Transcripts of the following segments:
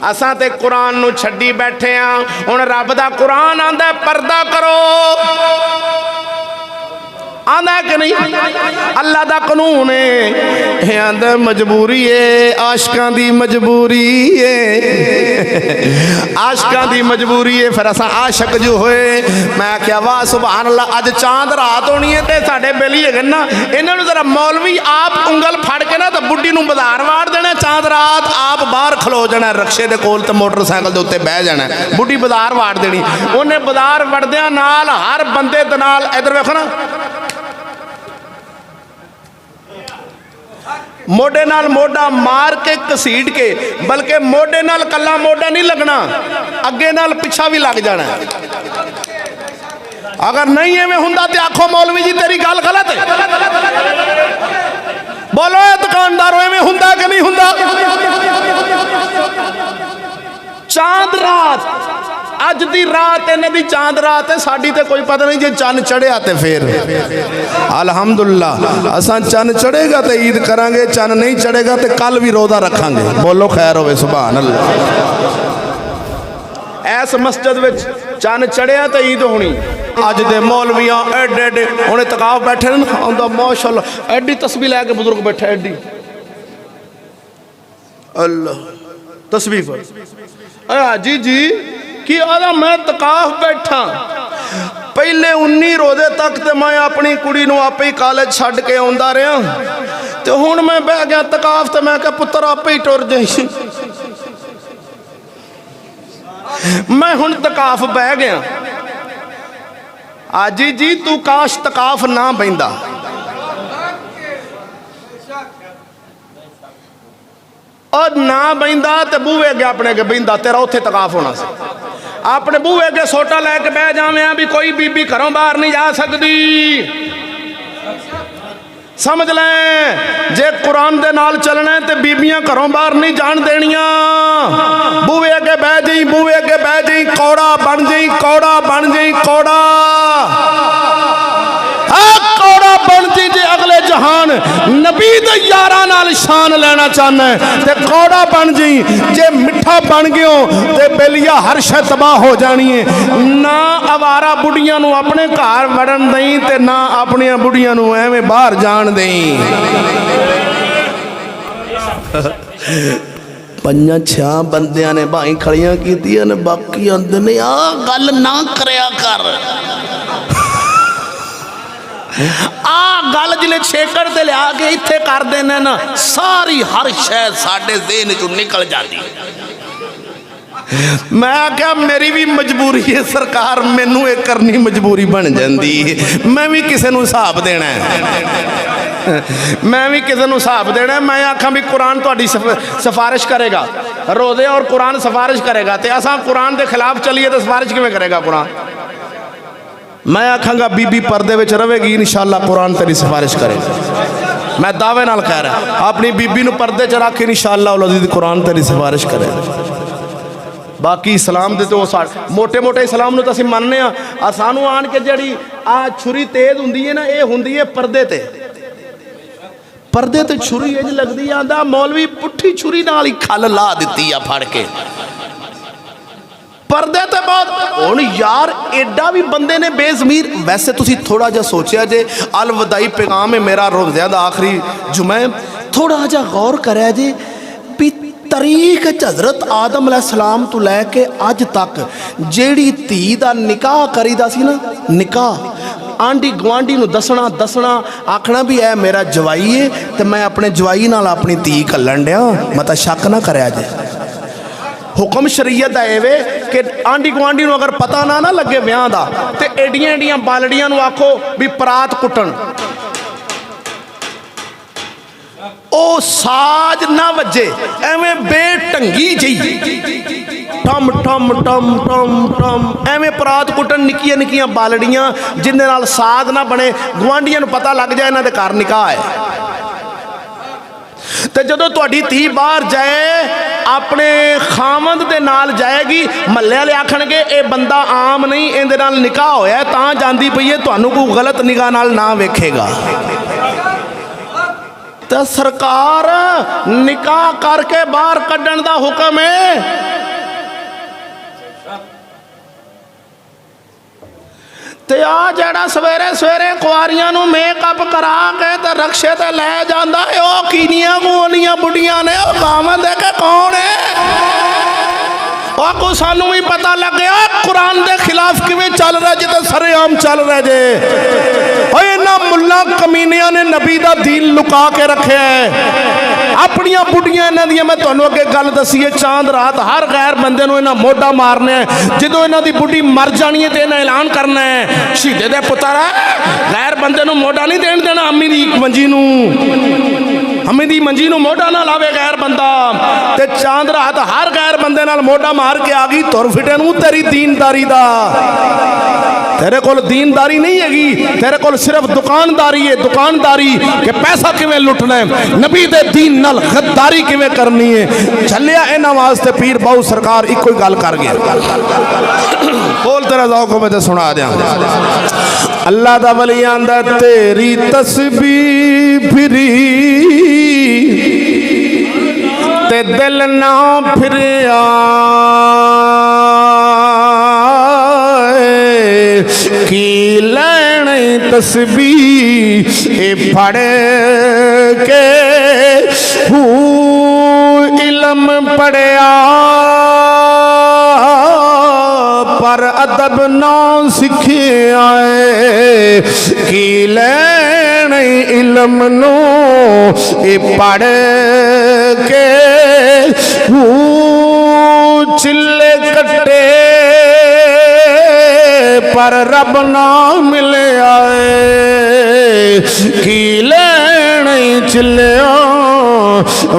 असां ते कुरान नूं छड्डी बैठे हाँ। हुण रब दा कुरान आंदा पर्दा करो, आंदा कि नहीं? अल्लाह दा कानून है, आंदा मजबूरी है, आशिकां दी मजबूरी है, आशिकां दी मजबूरी है। फिर असां आशिक जो होए, मैं क्या वाह सुभान अल्लाह, अज चांद रात होनी है ते साडे बेली है ना, इन्हां नूं जरा मौलवी आप उंगल फड़ के ना तो बुढ़ी नूं बाजार वाड़ देना, चांद रात आप बाहर खलो जाना रक्शे दे कोल ते मोटरसाइकिल दे उत्ते बह जाना, बुढ़ी बाजार वाड़ देनी। उन्हें बाजार वड़दियां नाल हर बंदे दे नाल इधर वेखो ना, मोढे नाल मोढा मार के घसीट के, बल्कि मोढे नाल कल्ला मोढा नहीं लगना, अगे नाल पिछा भी लग जाना। अगर नहीं एवें हुंदा ते आखो मौलवी जी तेरी गल गलत है। बोलो दुकानदारों एवें हुंदा कि नहीं हुंदा? चांद रात अज दी रात इन्हां दी चांद रात है, साडी ते कोई पता नहीं। जे चन्न चढ़िया तो फिर अल्हम्दुलिल्लाह असां चन्न चढ़ेगा तो ईद करांगे, चन्न नहीं चढ़ेगा तो कल भी रोज़ा रखांगे। बोलो खैर होवे सुभान अल्लाह। ऐस मस्जिद विच चन्न चढ़िया तो ईद होनी। अज दे मौलवियां एडे एडे हुणे तकाफ बैठे न, आंदा माशाअल्लाह एडी तस्बीह लैके बुजुर्ग बैठा एडी, अल्लाह तस्बीह पर जी जी कि आदा मैं तकाफ बैठा, पहले 19 रोजे तक तो मैं अपनी कुड़ी नूं आपे ही कॉलेज छड्ड के आउंदा रहा, तो हुण मैं बह गया तकाफ, तो मैं क्या पुत्र आपे ही टुर जाई। मैं हुण तकाफ बह गया। आजी जी तू काश तकाफ ना बहिंदा, और ना बहिंदा तो बूहे अगे अपने अगे बहिंदा, तेरा उत्थे तकाफ होना सी। अपने बूहे अगे सोटा लैके बह जावे भी कोई बीबी घरों बाहर नहीं जा सकती। समझ लें जे कुरान दे नाल चलना है तो बीबियां घरों बाहर नहीं जान देनिया। बूहे अगे बह जाई, बूहे अगे बह जाई, कौड़ा बन जाई, कौड़ा बन जाई, कौड़ा कौड़ा बन जी। जे अगले जहान नबी दे यारां नाल शान लेना चाहना है ते कौड़ा बन जी। जे मिठा बन गयो ते बेलिया हर शै तबाह हो जानी है। ना आवारा बुढ़ियां नूं अपने घर वड़न दई ते ना अपनियां बुढ़ियां नूं एवें बाहर जान दई। पंजा छा बंदियां ने भाई खड़ियां कीतियां ने, बाकी आंदे ने आ गल ना करया कर। आ गल जिले छेकड़ ते लिया के इत्थे कर देने ना, सारी हर शै साडे ज़हन चों निकल जाती। मैं क्या मेरी भी मजबूरी है सरकार, मैनू ये करनी मजबूरी बन जाती है। मैं भी किसी नूं हिसाब देना है, मैं भी किसी नूं हिसाब देना है। मैं आखा भी कुरान तुहाडी सिफारिश करेगा, रोज़े और कुरान सिफारिश करेगा, तो असां कुरान के खिलाफ चलीए तो सिफारिश किवें करेगा कुरान? मैं आखांगा बीबी पर्दे विच रहेगी, इंशाअल्लाह कुरान तेरी सिफारिश करेगा। मैं दावे नाल कह रहा, अपनी बीबी नूं पर्दे च रख, इंशाअल्लाह उल अज़ीज़ कुरान तेरी सिफारिश करेगा। बाकी इस्लाम दे तो मोटे मोटे इस्लाम नूं तां असीं मनने आ, सानू आण के जिहड़ी आ छुरी तेज हुंदी है ना, ये हुंदी है पर्दे ते। पर्दे ते छुरी इंज लगदी आंदा मौलवी पुट्ठी छुरी नाल ही खल ला दित्ती आ फड़ के। पर्दे ते बहुत हुण यार एडा भी बंदे ने बेज़मीर। वैसे तुसी थोड़ा जा सोचिया जे, अल वदाई पैगाम है मेरा रोज़े दा आखिरी जुमा, थोड़ा जा गौर करें जी भी तरीक हज़रत आदम अलैहिस्सलाम तो लैके अज तक जेड़ी धी दा निकाह करीदा सी ना, निकाह आंडी गुआंढी नूं दसना दसना, आखना भी है मेरा जवाई है तो मैं अपने जवाई नाल अपनी धी घल्लन डिया, मत शक ना करें जे। हुक्म शरीयत है वे कि आंडी गुआंढी नूं अगर पता ना ना लगे ब्याह दा, ते एडियां एडियां बालड़ियां नूं आखो भी परात कुटन, ओ साज ना वजे एवें बेढंगी जी टम टम टम टम टम एवें परात कुटन, निक्कियां निक्कियां बालड़ियां जिन्ने नाल साज ना बने, गुआंढियां नूं पता लग जाए इन्हां दे घर निकाह है। तो जदों तुहाडी धी बाहर जाए अपने खामंद दे नाल जाएगी, महल्ले वाले आखणगे ये बंदा आम नहीं, इहदे नाल निकाह होया तां जांदी पई है, तुहानूं कोई गलत निगाह नाल ना वेखेगा। तो सरकार निकाह करके बाहर कढ़ण दा हुक्म है। ते आ जेड़ा सवेरे सवेरे कुआरियां नूं मेकअप करा के ते रक्शे ते लै जांदा है, ओ कीनियां गोलियां बुढ़ियां ने, ओ गावन दे के कौन है? को सानू भी पता लग गया कुरान के खिलाफ किवें चल रहा जे, तो सरेआम चल रहा जे। इन्हां मुल्लां कमीनियां ने नबी दा दीन लुका के रखे है। अपनियां बुढ़ियां इन्हां दियां मैं तुहानू अगे गल दसी है, चांद रात हर गैर बंदे नूं इन्हां मोढा मारना है। जदों इन्हां दी बुढ़ी मर जानी है तो इन्हां ऐलान करना है, शहीदे दे पुत्तर गैर बंदे नूं मोढा नहीं देण देना, अम्मी दी मंजी नूं, अम्मी दी मंजी नूं मोढा ना लावे गैर बंदा। ते चांद रात हर गैर बंदे नाल मोढा मार के आ गई, तुर फिटे नूं तेरी दीनदारी दा। तेरे कोल दीनदारी नहीं हैगी, तेरे कोल सिर्फ दुकानदारी है। दुकानदारी के पैसा किवें लुटना है, नबी दे दीन नाल गद्दारी किवें करनी है। चलिया इन्हां वास्ते पीर बाऊ सरकार इको ही गल कर गया। बोल तेरा ज़ौक़ मैं ते सुना दियां। अल्लाह दा वली आंदा तेरी तस्बीह फिरी ते दिल ना फिर की लैण तस्बीह फड़ के इल्म पढ़िया पर अदब ना सीखिया की लैण इल्म नो पढ़ के चिल्ले कट्टे पर रब ना मिले आए की लैण चिल्लिया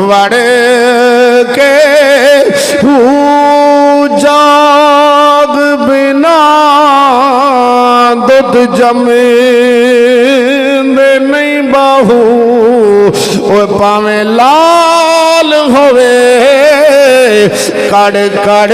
वड़ के जाग बिना दुध जमे नहीं बाहू ओ पावे लाल होवे कड़ कड़